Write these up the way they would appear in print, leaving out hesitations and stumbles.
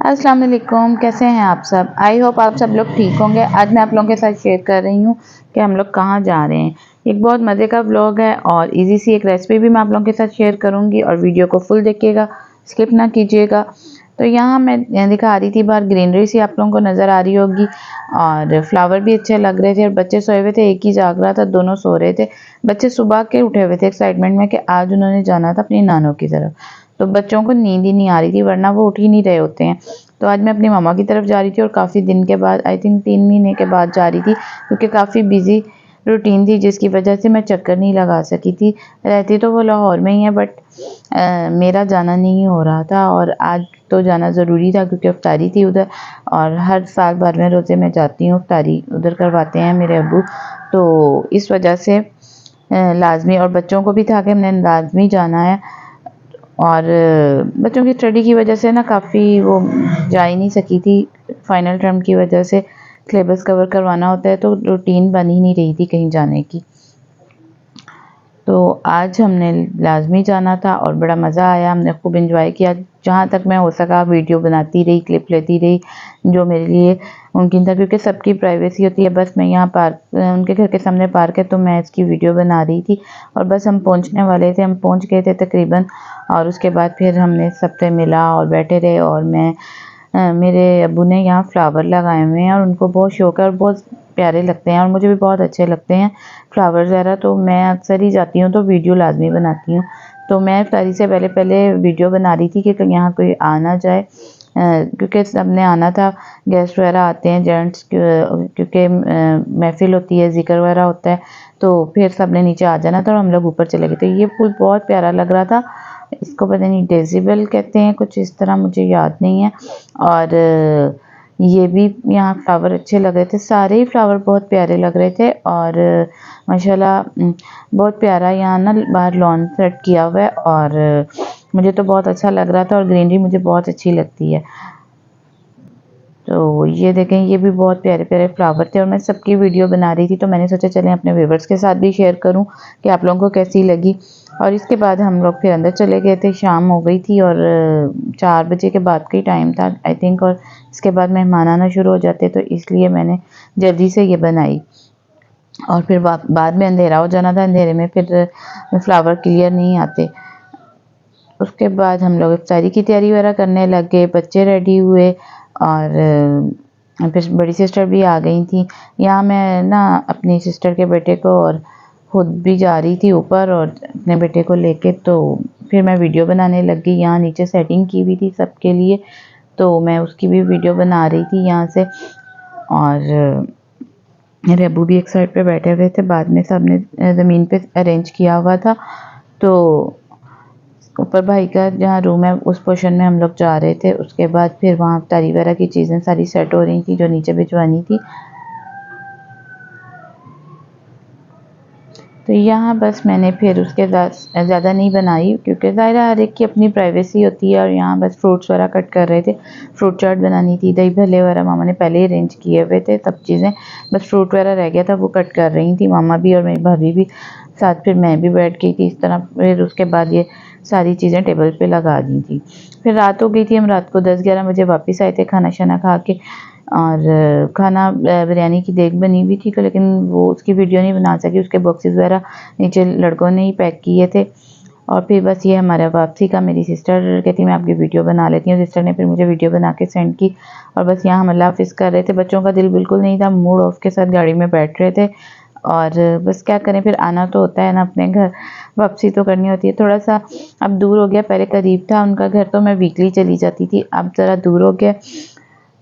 अस्सलाम वालेकुम, कैसे हैं आप सब। आई होप आप सब लोग ठीक होंगे। आज मैं आप लोगों के साथ शेयर कर रही हूँ कि हम लोग कहाँ जा रहे हैं। एक बहुत मज़े का व्लॉग है और इजी सी एक रेसिपी भी मैं आप लोगों के साथ शेयर करूँगी और वीडियो को फुल देखिएगा, स्किप ना कीजिएगा। तो यहाँ मैं दिखा रही थी, बाहर ग्रीनरी सी आप लोगों को नज़र आ रही होगी और फ्लावर भी अच्छे लग रहे थे और बच्चे सोए हुए थे, एक ही जाग रहा था, दोनों सो रहे थे। बच्चे सुबह के उठे हुए थे एक्साइटमेंट में कि आज उन्होंने जाना था अपनी नानों की तरफ। तो बच्चों को नींद ही नहीं आ रही थी, वरना वो उठ ही नहीं रहे होते हैं। तो आज मैं अपनी मामा की तरफ जा रही थी और काफ़ी दिन के बाद, आई थिंक 3 महीने के बाद जा रही थी, क्योंकि काफ़ी बिजी रूटीन थी जिसकी वजह से मैं चक्कर नहीं लगा सकी थी। रहती तो वो लाहौर में ही है, बट मेरा जाना नहीं हो रहा था और आज तो जाना ज़रूरी था क्योंकि इफ्तारी थी उधर। और हर साल 12वें रोज़े में जाती हूँ, इफ्तारी उधर करवाते हैं मेरे अब्बू, तो इस वजह से लाजमी, और बच्चों को भी था कि हमने लाजमी जाना है। और बच्चों की स्टडी की वजह से ना काफ़ी वो जा ही नहीं सकी थी, फाइनल टर्म की वजह से सिलेबस कवर करवाना होता है तो रूटीन बन ही नहीं रही थी कहीं जाने की। तो आज हमने लाजमी जाना था और बड़ा मज़ा आया, हमने खूब इंजॉय किया। जहाँ तक मैं हो सका वीडियो बनाती रही, क्लिप लेती रही, जो मेरे लिए मुमकिन था, क्योंकि सबकी प्राइवेसी होती है। बस मैं यहाँ पार्क, उनके घर के सामने पार्क है, तो मैं इसकी वीडियो बना रही थी और बस हम पहुँचने वाले थे, हम पहुँच गए थे तकरीबन। और उसके बाद फिर हमने सबसे मिला और बैठे रहे और मेरे अब्बू ने यहाँ फ्लावर लगाए हुए हैं और उनको बहुत शौक है और बहुत प्यारे लगते हैं और मुझे भी बहुत अच्छे लगते हैं फ्लावर वगैरह। तो मैं अक्सर ही जाती हूँ तो वीडियो लाजमी बनाती हूँ। तो मैं इफ्तारी से पहले पहले वीडियो बना रही थी कि यहाँ कोई आ ना जाए, क्योंकि सबने आना था, गेस्ट वगैरह आते हैं जेंट्स, क्योंकि महफिल होती है, ज़िक्र वगैरह होता है, तो फिर सबने नीचे आ जाना था और हम लोग ऊपर चले गए। तो ये फूल बहुत प्यारा लग रहा था, इसको पता नहीं डेज़िबल कहते हैं कुछ इस तरह, मुझे याद नहीं है। और ये भी यहाँ फ्लावर अच्छे लग रहे थे, सारे ही फ्लावर बहुत प्यारे लग रहे थे और माशाल्लाह बहुत प्यारा यहाँ ना बाहर लॉन सेट किया हुआ है और मुझे तो बहुत अच्छा लग रहा था और ग्रीनरी मुझे बहुत अच्छी लगती है। तो ये देखें, ये भी बहुत प्यारे प्यारे फ्लावर थे और मैं सबकी वीडियो बना रही थी, तो मैंने सोचा चलें अपने व्यूवर्स के साथ भी शेयर करूं कि आप लोगों को कैसी लगी। और इसके बाद हम लोग फिर अंदर चले गए थे, शाम हो गई थी और 4 बजे के बाद का ही टाइम था आई थिंक, और इसके बाद मेहमान आना शुरू हो जाते, तो इसलिए मैंने जल्दी से ये बनाई। और फिर बाद में अंधेरा हो जाना था, अंधेरे में फिर फ्लावर क्लियर नहीं आते। उसके बाद हम लोग इफ्तारी की तैयारी वगैरह करने लग गए, बच्चे रेडी हुए और फिर बड़ी सिस्टर भी आ गई थी। यहाँ मैं ना अपनी सिस्टर के बेटे को और खुद भी जा रही थी ऊपर और अपने बेटे को लेके, तो फिर मैं वीडियो बनाने लग गई। यहाँ नीचे सेटिंग की हुई थी सबके लिए, तो मैं उसकी भी वीडियो बना रही थी यहाँ से। और मेरे अब्बू भी एक साइड पे बैठे हुए थे, बाद में सब ने ज़मीन पे अरेंज किया हुआ था। तो ऊपर भाई का जहाँ रूम है उस पोर्शन में हम लोग जा रहे थे। उसके बाद फिर वहाँ इफ्तारी वगैरह की चीज़ें सारी सेट हो रही थी जो नीचे भिजवानी थी। तो यहाँ बस मैंने फिर उसके ज़्यादा नहीं बनाई, क्योंकि ज़ाहिर है हर एक की अपनी प्राइवेसी होती है। और यहाँ बस फ्रूट्स वगैरह कट कर रहे थे, फ्रूट चाट बनानी थी, दही भल्ले वगैरह मामा ने पहले ही अरेंज किए हुए थे सब चीज़ें, बस फ्रूट वगैरह रह गया था वो कट कर रही थी मामा भी और मेरी भाभी भी साथ। फिर मैं भी बैठ गई थी इस तरह। फिर उसके बाद ये सारी चीज़ें टेबल पे लगा दी थी। फिर रात हो गई थी, हम रात को 10-11 बजे वापस आए थे खाना शाना खा के। और खाना बिरयानी की देग बनी हुई थी, लेकिन वो उसकी वीडियो नहीं बना सकी, उसके बॉक्सेस वगैरह नीचे लड़कों ने ही पैक किए थे। और फिर बस ये हमारा वापसी का, मेरी सिस्टर कहती मैं आपकी वीडियो बना लेती हूँ, सिस्टर ने फिर मुझे वीडियो बना के सेंड की। और बस यहाँ हम अल्लाह हाफिज़ कर रहे थे, बच्चों का दिल बिल्कुल नहीं था, मूड ऑफ के साथ गाड़ी में बैठ रहे थे। और बस क्या करें, फिर आना तो होता है ना अपने घर, वापसी तो करनी होती है। थोड़ा सा अब दूर हो गया, पहले करीब था उनका घर तो मैं वीकली चली जाती थी, अब ज़रा दूर हो गया,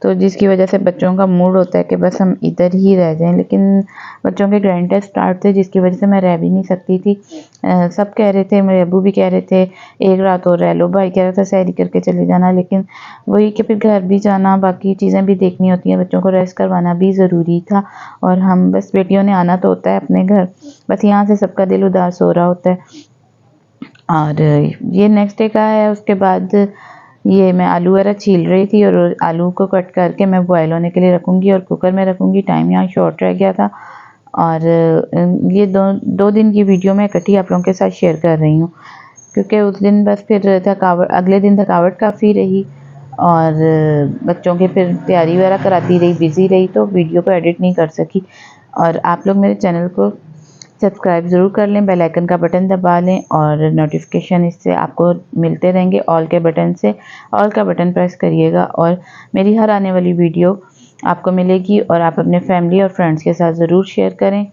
तो जिसकी वजह से बच्चों का मूड होता है कि बस हम इधर ही रह जाएं। लेकिन बच्चों के ग्रैंड टेस्ट स्टार्ट थे, जिसकी वजह से मैं रह भी नहीं सकती थी। सब कह रहे थे, मेरे अब्बू भी कह रहे थे एक रात और रह लो, भाई कह रहा था सैरी करके चले जाना, लेकिन वही कि फिर घर भी जाना, बाकी चीज़ें भी देखनी होती हैं, बच्चों को रेस्ट करवाना भी ज़रूरी था। और हम बस बेटियों ने आना तो होता है अपने घर, बस यहाँ से सबका दिल उदास हो रहा होता है। और ये नेक्स्ट डे का है। उसके बाद ये मैं आलू वगैरह छील रही थी और आलू को कट करके मैं बॉयल होने के लिए रखूँगी और कुकर में रखूँगी, टाइम यहाँ शॉर्ट रह गया था। और ये दो दिन की वीडियो मैं इकट्ठी आप लोगों के साथ शेयर कर रही हूँ, क्योंकि उस दिन बस फिर थकावट, अगले दिन थकावट काफ़ी रही और बच्चों के फिर तैयारी वगैरह कराती रही, बिज़ी रही, तो वीडियो को एडिट नहीं कर सकी। और आप लोग मेरे चैनल को सब्सक्राइब ज़रूर कर लें, बेल आइकन का बटन दबा लें और नोटिफिकेशन इससे आपको मिलते रहेंगे। ऑल के बटन से ऑल का बटन प्रेस करिएगा और मेरी हर आने वाली वीडियो आपको मिलेगी। और आप अपने फैमिली और फ्रेंड्स के साथ ज़रूर शेयर करें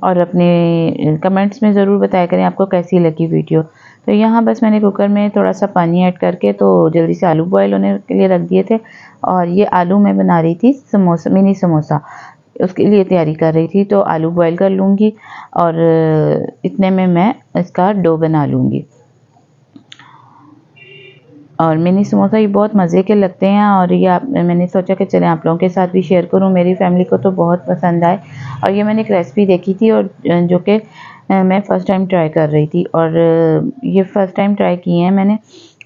और अपने कमेंट्स में ज़रूर बताया करें आपको कैसी लगी वीडियो। तो यहाँ बस मैंने कुकर में थोड़ा सा पानी ऐड करके तो जल्दी से आलू बॉयल होने के लिए रख दिए थे। और ये आलू मैं बना रही थी समोसा, मिनी समोसा, उसके लिए तैयारी कर रही थी। तो आलू बॉयल कर लूँगी और इतने में मैं इसका डो बना लूँगी। और मिनी समोसा ये बहुत मज़े के लगते हैं और ये मैंने सोचा कि चलें आप लोगों के साथ भी शेयर करूं। मेरी फैमिली को तो बहुत पसंद आए। और ये मैंने एक रेसिपी देखी थी और जो कि मैं फ़र्स्ट टाइम ट्राई कर रही थी। और ये फ़र्स्ट टाइम ट्राई किए हैं मैंने,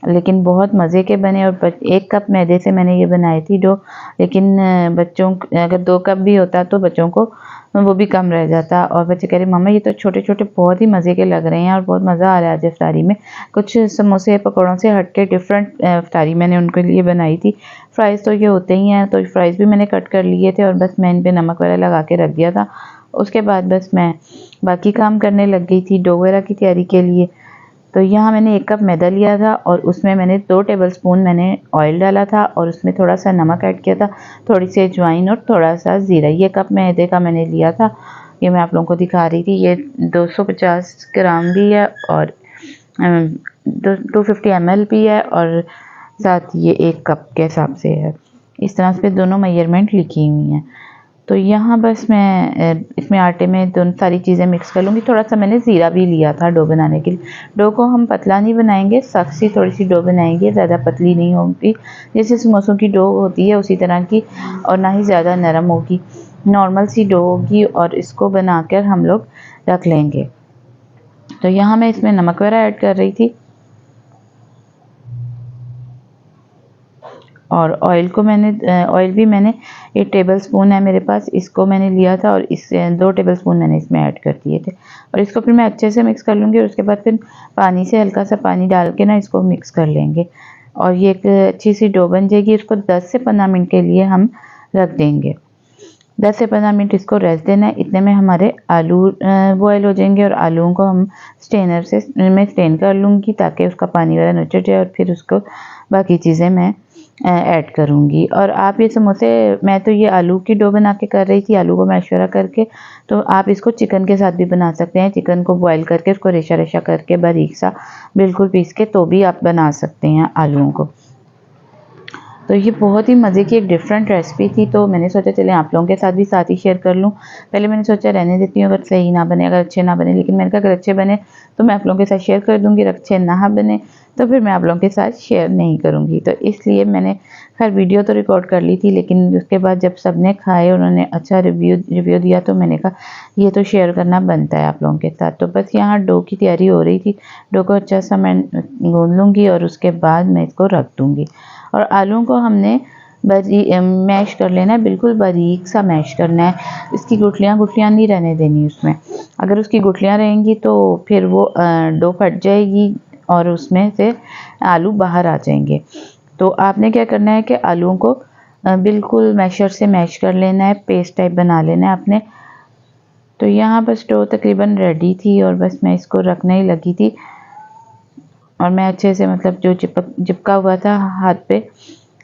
लेकिन बहुत मज़े के बने। और 1 कप मैदे से मैंने ये बनाई थी डो, लेकिन बच्चों अगर 2 कप भी होता तो बच्चों को वो भी कम रह जाता। और बच्चे कह रहे मम्मा ये तो छोटे-छोटे बहुत ही मज़े के लग रहे हैं और बहुत मज़ा आ रहा है आज इफ्तारी में। कुछ समोसे पकौड़ों से हट के डिफरेंट इफ्तारी मैंने उनके लिए बनाई थी। फ्राइज़ तो ये होते ही हैं, तो फ्राइज़ भी मैंने कट कर लिए थे और बस मैं इन पे नमक वगैरह लगा के रख दिया था। उसके बाद बस मैं बाकी काम करने लग गई थी डो वगैरह की तैयारी के लिए। तो यहाँ मैंने 1 कप मैदा लिया था और उसमें मैंने 2 टेबलस्पून मैंने ऑयल डाला था और उसमें थोड़ा सा नमक ऐड किया था, थोड़ी सी अजवाइन और थोड़ा सा ज़ीरा। ये कप मैदे का मैंने लिया था, ये मैं आप लोगों को दिखा रही थी। ये 250 ग्राम भी है और 250 ml भी है और साथ ये 1 कप के हिसाब से है। इस तरह से दोनों मेजरमेंट लिखी हुई हैं। तो यहाँ बस मैं इसमें आटे में दोनों सारी चीज़ें मिक्स कर लूँगी। थोड़ा सा मैंने ज़ीरा भी लिया था डो बनाने के लिए। डो को हम पतला नहीं बनाएंगे, सख्त सी थोड़ी सी डो बनाएंगे, ज़्यादा पतली नहीं होगी। जैसे समोसों की डो होती है उसी तरह की, और ना ही ज़्यादा नरम होगी, नॉर्मल सी डो होगी। और इसको बनाकर हम लोग रख लेंगे। तो यहाँ मैं इसमें नमक वगैरह ऐड कर रही थी और ऑयल भी मैंने 1 टेबलस्पून है मेरे पास, इसको मैंने लिया था और इससे 2 टेबलस्पून मैंने इसमें ऐड कर दिए थे। और इसको फिर मैं अच्छे से मिक्स कर लूँगी और उसके बाद फिर पानी से हल्का सा पानी डाल के ना इसको मिक्स कर लेंगे और ये एक अच्छी सी डो बन जाएगी। इसको 10 से 15 मिनट के लिए हम रख देंगे। 10 से 15 मिनट इसको रेस्ट देना है। इतने में हमारे आलू बॉयल हो जाएंगे और आलूओं को हम स्टेनर से मैं स्टेन कर लूँगी ताकि उसका पानी वगैरह निचड़ जाए और फिर उसको बाकी चीज़ें मैं ऐड करूँगी। और आप ये समोसे, मैं तो ये आलू की डो बना के कर रही थी, आलू को मैश वगैरह करके। तो आप इसको चिकन के साथ भी बना सकते हैं। चिकन को बॉयल करके उसको रेशा-रेशा करके बारीक सा बिल्कुल पीस के तो भी आप बना सकते हैं आलूओं को। तो ये बहुत ही मज़े की एक डिफरेंट रेसिपी थी, तो मैंने सोचा चलें आप लोगों के साथ भी साथ ही शेयर कर लूँ। पहले मैंने सोचा रहने देती हूँ, अगर सही ना बने, अगर अच्छे ना बने, लेकिन मैंने कहा अगर अच्छे बने तो मैं आप लोगों के साथ शेयर कर दूँगी, अगर अच्छे ना बने तो फिर मैं आप लोगों के साथ शेयर नहीं करूँगी। तो इसलिए मैंने खैर वीडियो तो रिकॉर्ड कर ली थी, लेकिन उसके बाद जब सबने खाए उन्होंने अच्छा रिव्यू दिया तो मैंने कहा ये तो शेयर करना बनता है आप लोगों के साथ। तो बस यहाँ डो की तैयारी हो रही थी। डो को अच्छा सा मैं गूँध लूँगी और उसके बाद मैं इसको रख दूँगी। और आलूओं को हमने मैश कर लेना है, बिल्कुल बारीक सा मैश करना है। इसकी गुठलियाँ नहीं रहने देनी उसमें। अगर उसकी गुठलियाँ रहेंगी तो फिर वो डो फट जाएगी और उसमें से आलू बाहर आ जाएंगे। तो आपने क्या करना है कि आलूओं को बिल्कुल मैशर से मैश कर लेना है, पेस्ट टाइप बना लेना है आपने। तो यहाँ बस डो तकरीबन रेडी थी और बस मैं इसको रखने ही लगी थी और मैं अच्छे से मतलब जो चिपका हुआ था हाथ पे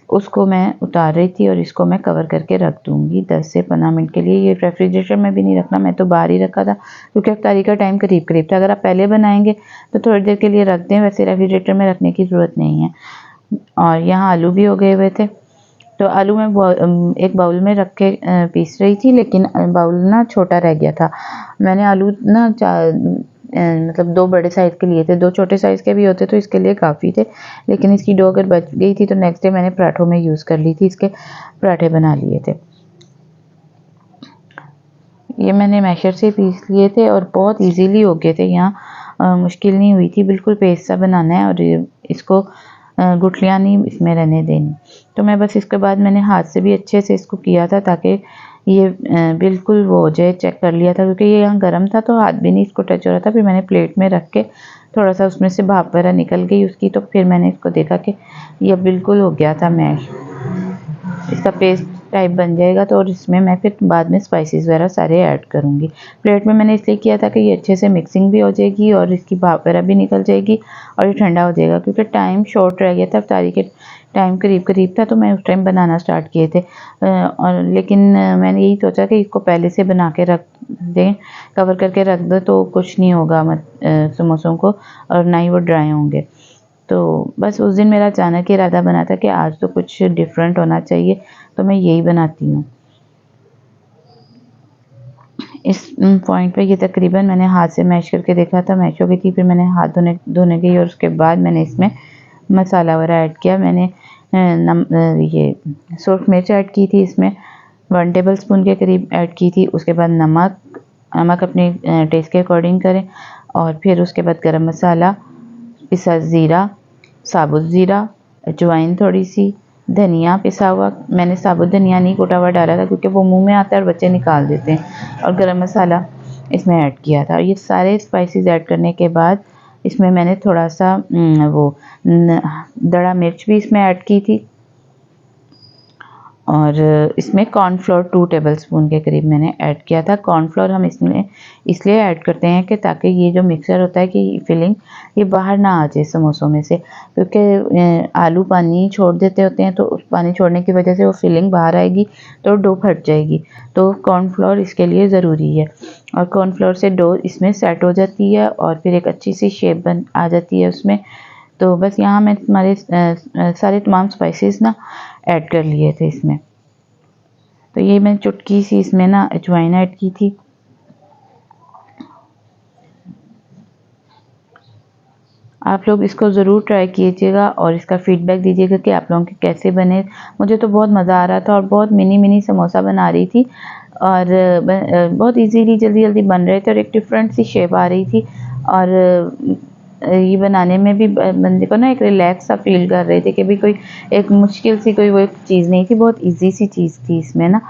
उसको मैं उतार रही थी और इसको मैं कवर करके रख दूँगी 10 से 15 मिनट के लिए। ये रेफ्रिजरेटर में भी नहीं रखना, मैं तो बाहर ही रखा था क्योंकि इफ्तारी का टाइम करीब-करीब था। अगर आप पहले बनाएंगे तो थोड़ी देर के लिए रख दें, वैसे रेफ्रिजरेटर में रखने की ज़रूरत नहीं है। और यहाँ आलू भी हो गए हुए थे, तो आलू मैं एक बाउल में रख के पीस रही थी, लेकिन बाउल ना छोटा रह गया था। मैंने आलू ना मतलब 2 बड़े साइज़ के लिए थे, 2 छोटे साइज़ के भी होते तो इसके लिए काफ़ी थे, लेकिन इसकी डो अगर बच गई थी तो नेक्स्ट डे मैंने पराठों में यूज़ कर ली थी, इसके पराठे बना लिए थे। ये मैंने मैशर से पीस लिए थे और बहुत इजीली हो गए थे। यहाँ मुश्किल नहीं हुई थी, बिल्कुल पेस्ट सा बनाना है और इसको गुठलियाँ नहीं इसमें रहने देनी। तो मैं बस इसके बाद मैंने हाथ से भी अच्छे से इसको किया था ताकि ये बिल्कुल वो हो जाए। चेक कर लिया था क्योंकि ये यहाँ गर्म था तो हाथ भी नहीं इसको टच हो रहा था। फिर मैंने प्लेट में रख के थोड़ा सा उसमें से भाप वगैरह निकल गई उसकी, तो फिर मैंने इसको देखा कि ये बिल्कुल हो गया था मैश, इसका पेस्ट टाइप बन जाएगा। तो और इसमें मैं फिर बाद में स्पाइसेस वगैरह सारे ऐड करूँगी। प्लेट में मैंने इसलिए किया था कि ये अच्छे से मिक्सिंग भी हो जाएगी और इसकी भाप वगैरह भी निकल जाएगी और ये ठंडा हो जाएगा, क्योंकि टाइम शॉर्ट रह गया था, तारीख के टाइम करीब करीब था, तो मैं उस टाइम बनाना स्टार्ट किए थे। और लेकिन मैंने यही सोचा कि इसको पहले से बना के रख दें, कवर करके रख दो तो कुछ नहीं होगा समोसों को, और ना ही वो ड्राई होंगे। तो बस उस दिन मेरा अचानक ही इरादा बना था कि आज तो कुछ डिफरेंट होना चाहिए, तो मैं यही बनाती हूँ। इस पॉइंट पे ये तकरीबन मैंने हाथ से मैश करके देखा था, मैश हो गई थी। फिर मैंने हाथ धोने गई और उसके बाद मैंने इसमें मसाला वगैरह ऐड किया। मैंने ये सूरख मिर्च ऐड की थी, इसमें 1 टेबल स्पून के करीब ऐड की थी। उसके बाद नमक अपने टेस्ट के अकॉर्डिंग करें, और फिर उसके बाद गरम मसाला, पिसा ज़ीरा, साबुत ज़ीरा, अजवाइन थोड़ी सी, धनिया पिसा हुआ। मैंने साबुत धनिया नहीं कुटा हुआ डाला था, क्योंकि वो मुंह में आता है और बच्चे निकाल देते हैं। और गरम मसाला इसमें ऐड किया था। ये सारे स्पाइसेस ऐड करने के बाद इसमें मैंने थोड़ा सा दड़ा मिर्च भी इसमें ऐड की थी, और इसमें कॉर्नफ्लोर 2 टेबलस्पून के करीब मैंने ऐड किया था। कॉर्नफ्लोर हम इसमें इसलिए ऐड करते हैं कि ताकि ये जो मिक्सचर होता है कि फिलिंग ये बाहर ना आ जाए समोसों में से, क्योंकि आलू पानी छोड़ देते होते हैं, तो उस पानी छोड़ने की वजह से वो फिलिंग बाहर आएगी तो डो फट जाएगी। तो कॉर्नफ्लोर इसके लिए ज़रूरी है, और कॉर्नफ्लोर से डो इसमें सेट हो जाती है और फिर एक अच्छी सी शेप बन आ जाती है उसमें। तो बस यहाँ मैं हमारे सारे तमाम स्पाइसेस ना ऐड कर लिए थे इसमें। तो ये मैं चुटकी सी इसमें ना अजवाइन ऐड की थी। आप लोग इसको ज़रूर ट्राई कीजिएगा और इसका फीडबैक दीजिएगा कि आप लोगों के कैसे बने। मुझे तो बहुत मज़ा आ रहा था और बहुत मिनी समोसा बना रही थी, और बहुत इजीली जल्दी जल्दी बन रहे थे और एक डिफरेंट सी शेप आ रही थी। और ये बनाने में भी बंदे को ना एक रिलैक्स सा फील कर रहे थे कि भी कोई एक मुश्किल सी कोई वो एक चीज़ नहीं थी, बहुत इजी सी चीज़ थी इसमें ना।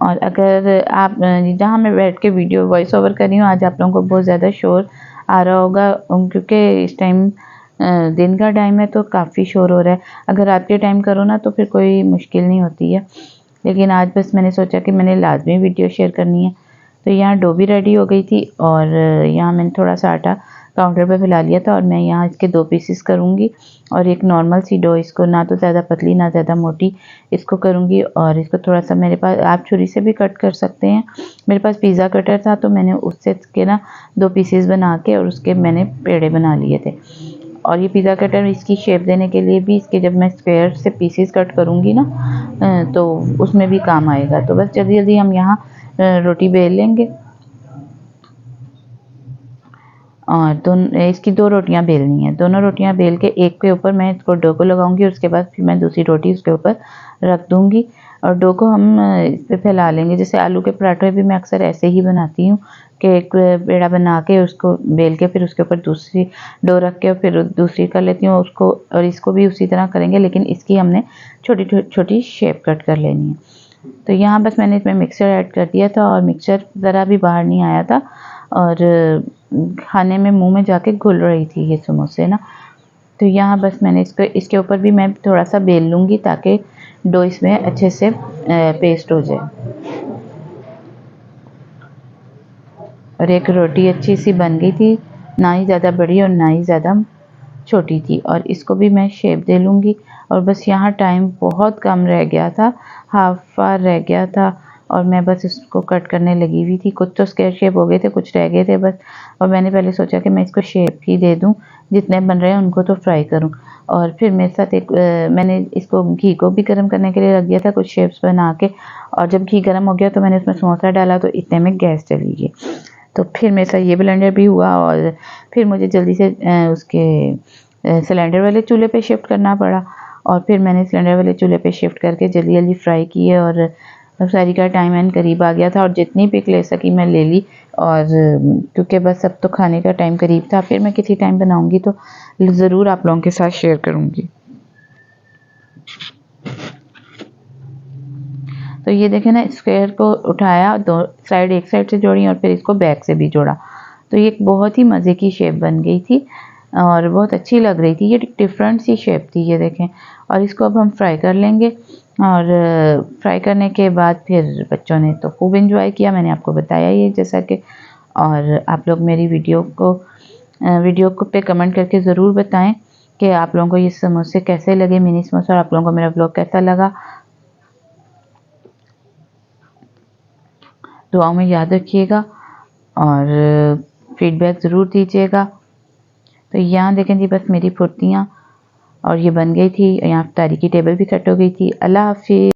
और अगर आप जहाँ मैं बैठ के वीडियो वॉइस ओवर कर रही हूँ, आज आप लोगों को बहुत ज़्यादा शोर आ रहा होगा, क्योंकि इस टाइम दिन का टाइम है तो काफ़ी शोर हो रहा है। अगर रात के टाइम करो ना तो फिर कोई मुश्किल नहीं होती है, लेकिन आज बस मैंने सोचा कि मैंने लाजमी वीडियो शेयर करनी है। तो यहाँ डो भी रेडी हो गई थी, और यहाँ मैंने थोड़ा सा आटा काउंटर पे फैला लिया था, और मैं यहाँ इसके 2 पीसेस करूँगी, और एक नॉर्मल सी डो, इसको ना तो ज़्यादा पतली ना ज़्यादा मोटी इसको करूँगी। और इसको थोड़ा सा मेरे पास आप छुरी से भी कट कर सकते हैं, मेरे पास पिज़्ज़ा कटर था तो मैंने उससे के ना 2 पीसेस बना के और उसके मैंने पेड़े बना लिए थे। और ये पिज़्ज़ा कटर इसकी शेप देने के लिए भी, इसके जब मैं स्क्वायर से पीसेस कट करूँगी ना तो उसमें भी काम आएगा। तो बस जल्दी जल्दी हम यहाँ रोटी बेल लेंगे, और इसकी 2 रोटियां बेलनी है। दोनों रोटियां बेल के एक के ऊपर मैं इसको डो को लगाऊंगी, और उसके बाद फिर मैं दूसरी रोटी उसके ऊपर रख दूंगी, और डो को हम इस पे फैला लेंगे। जैसे आलू के पराठे भी मैं अक्सर ऐसे ही बनाती हूँ कि एक पेड़ा बना के उसको बेल के फिर उसके ऊपर दूसरी डो रख के फिर दूसरी कर लेती हूँ उसको, और इसको भी उसी तरह करेंगे, लेकिन इसकी हमने छोटी छोटी शेप कट कर लेनी है। तो यहाँ बस मैंने इसमें मिक्सचर ऐड कर दिया था, और मिक्सचर ज़रा भी बाहर नहीं आया था, और खाने में मुंह में जाके घुल रही थी ये समोसे ना। तो यहाँ बस मैंने इसके ऊपर भी मैं थोड़ा सा बेल लूँगी, ताकि डो इसमें अच्छे से पेस्ट हो जाए। और एक रोटी अच्छी सी बन गई थी, ना ही ज़्यादा बड़ी और ना ही ज़्यादा छोटी थी, और इसको भी मैं शेप दे लूँगी। और बस यहाँ टाइम बहुत कम रह गया था, हाफ आवर रह गया था, और मैं बस इसको कट करने लगी हुई थी। कुछ तो स्क्वायर शेप हो गए थे, कुछ रह गए थे बस, और मैंने पहले सोचा कि मैं इसको शेप ही दे दूँ, जितने बन रहे हैं उनको तो फ्राई करूँ। और फिर मेरे साथ मैंने इसको घी को भी गर्म करने के लिए रख दिया था कुछ शेप्स बना के, और जब घी गर्म हो गया तो मैंने उसमें समोसा डाला, तो इतने में गैस चली गई। तो फिर मेरे साथ ये ब्लेंडर भी हुआ, और फिर मुझे जल्दी से उसके सिलेंडर वाले चूल्हे पे शिफ्ट करना पड़ा, और फिर मैंने सिलेंडर वाले चूल्हे पे शिफ्ट करके जल्दी जल्दी फ्राई किए। और सारी का टाइम एंड करीब आ गया था, और जितनी पिक ले सकी मैं ले ली, और क्योंकि बस अब तो खाने का टाइम करीब था। फिर मैं किसी टाइम बनाऊंगी तो ज़रूर आप लोगों के साथ शेयर करूंगी। तो ये देखें ना, स्क्वायर को उठाया, दो साइड एक साइड से जोड़ी और फिर इसको बैक से भी जोड़ा, तो ये एक बहुत ही मज़े की शेप बन गई थी और बहुत अच्छी लग रही थी। ये डिफरेंट सी शेप थी, ये देखें। और इसको अब हम फ्राई कर लेंगे और फ्राई करने के बाद फिर बच्चों ने तो खूब एंजॉय किया, मैंने आपको बताया ये जैसा कि। और आप लोग मेरी वीडियो को पे कमेंट करके ज़रूर बताएं कि आप लोगों को ये समोसे कैसे लगे, मिनी समोसे, और आप लोगों को मेरा व्लॉग कैसा लगा। दुआओं में याद रखिएगा और फीडबैक ज़रूर दीजिएगा। तो यहाँ देखें जी, बस मेरी फुर्तियाँ और ये बन गई थी। यहाँ तारी की टेबल भी सेट हो गई थी। अल्लाह हाफिज़।